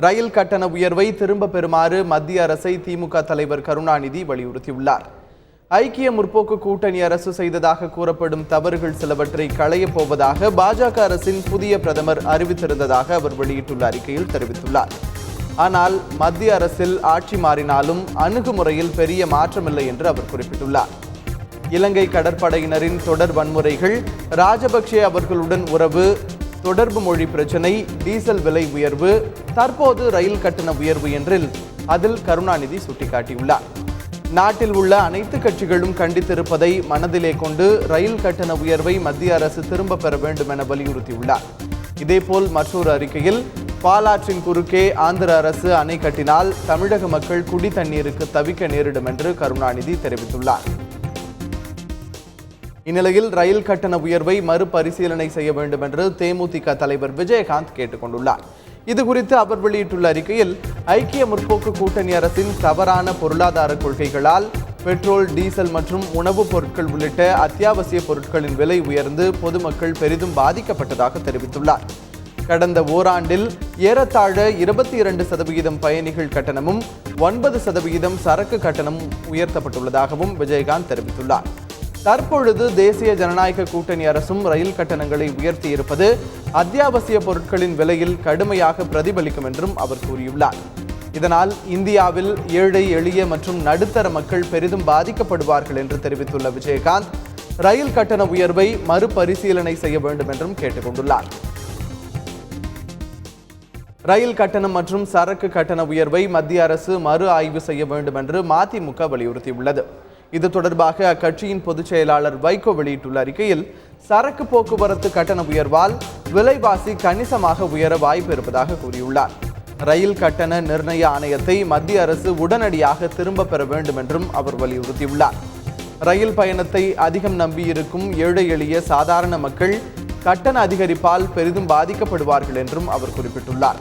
ரயில் கட்டண உயர்வை திரும்ப பெறுமாறு மத்திய அரசை திமுக தலைவர் கருணாநிதி வலியுறுத்தியுள்ளார். ஐக்கிய முற்போக்கு கூட்டணி அரசு செய்ததாக கூறப்படும் தவறுகள் சிலவற்றை களையப் போவதாக பாஜக அரசின் புதிய பிரதமர் அறிவித்திருந்ததாக அவர் வெளியிட்டுள்ள அறிக்கையில் தெரிவித்துள்ளார். ஆனால் மத்திய அரசில் ஆட்சி மாறினாலும் அணுகுமுறையில் பெரிய மாற்றமில்லை என்று அவர் குறிப்பிட்டுள்ளார். இலங்கை கடற்படையினரின் தொடர் வன்முறைகள், ராஜபக்சே அவர்களுடன் உறவு, தொடர்பு மொழி பிரச்சினை, டீசல் விலை உயர்வு, தற்போது ரயில் கட்டண உயர்வு என்றில் அதில் கருணாநிதி சுட்டிக்காட்டியுள்ளார். நாட்டில் உள்ள அனைத்து கட்சிகளும் கண்டித்திருப்பதை மனதிலே கொண்டு ரயில் கட்டண உயர்வை மத்திய அரசு திரும்ப பெற வேண்டும் என வலியுறுத்தியுள்ளார். இதேபோல் மற்றொரு அறிக்கையில் பாலாற்றின் குறுக்கே ஆந்திர அரசு அணை கட்டினால் தமிழக மக்கள் குடி தண்ணீருக்கு தவிக்க நேரிடும் என்று கருணாநிதி தெரிவித்துள்ளார். இந்நிலையில் ரயில் கட்டண உயர்வை மறுபரிசீலனை செய்ய வேண்டும் என்று தேமுதிக தலைவர் விஜயகாந்த் கேட்டுக் கொண்டுள்ளார். இதுகுறித்து அவர் வெளியிட்டுள்ள அறிக்கையில், ஐக்கிய முற்போக்கு கூட்டணி அரசின் தவறான பொருளாதார கொள்கைகளால் பெட்ரோல், டீசல் மற்றும் உணவுப் பொருட்கள் உள்ளிட்ட அத்தியாவசிய பொருட்களின் விலை உயர்ந்து பொதுமக்கள் பெரிதும் பாதிக்கப்பட்டதாக தெரிவித்துள்ளார். கடந்த ஓராண்டில் ஏறத்தாழ 22% பயணிகள் கட்டணமும் 9% சரக்கு கட்டணமும் உயர்த்தப்பட்டுள்ளதாகவும் விஜயகாந்த் தெரிவித்துள்ளார். தற்பொழுது தேசிய ஜனநாயக கூட்டணி அரசும் ரயில் கட்டணங்களை உயர்த்தியிருப்பது அத்தியாவசிய பொருட்களின் விலையில் கடுமையாக பிரதிபலிக்கும் என்றும் அவர் கூறியுள்ளார். இதனால் இந்தியாவில் ஏழை, எளிய மற்றும் நடுத்தர மக்கள் பெரிதும் பாதிக்கப்படுவார்கள் என்று தெரிவித்துள்ள விஜயகாந்த், ரயில் கட்டண உயர்வை மறுபரிசீலனை செய்ய வேண்டும் என்றும் கேட்டுக் கொண்டுள்ளார். ரயில் கட்டணம் மற்றும் சரக்கு கட்டண உயர்வை மத்திய அரசு மறு ஆய்வு செய்ய வேண்டும் என்று மதிமுக வலியுறுத்தியுள்ளது. இது தொடர்பாக அக்கட்சியின் பொதுச் செயலாளர் வைகோ வெளியிட்டுள்ள அறிக்கையில், சரக்கு போக்குவரத்து கட்டண உயர்வால் விலைவாசி கணிசமாக உயர வாய்ப்பு இருப்பதாக கூறியுள்ளார். ரயில் கட்டண நிர்ணய ஆணையத்தை மத்திய அரசு உடனடியாக திரும்ப பெற வேண்டும் என்றும் அவர் வலியுறுத்தியுள்ளார். ரயில் பயணத்தை அதிகம் நம்பியிருக்கும் ஏழை, எளிய சாதாரண மக்கள் கட்டண அதிகரிப்பால் பெரிதும் பாதிக்கப்படுவார்கள் என்றும் அவர் குறிப்பிட்டுள்ளார்.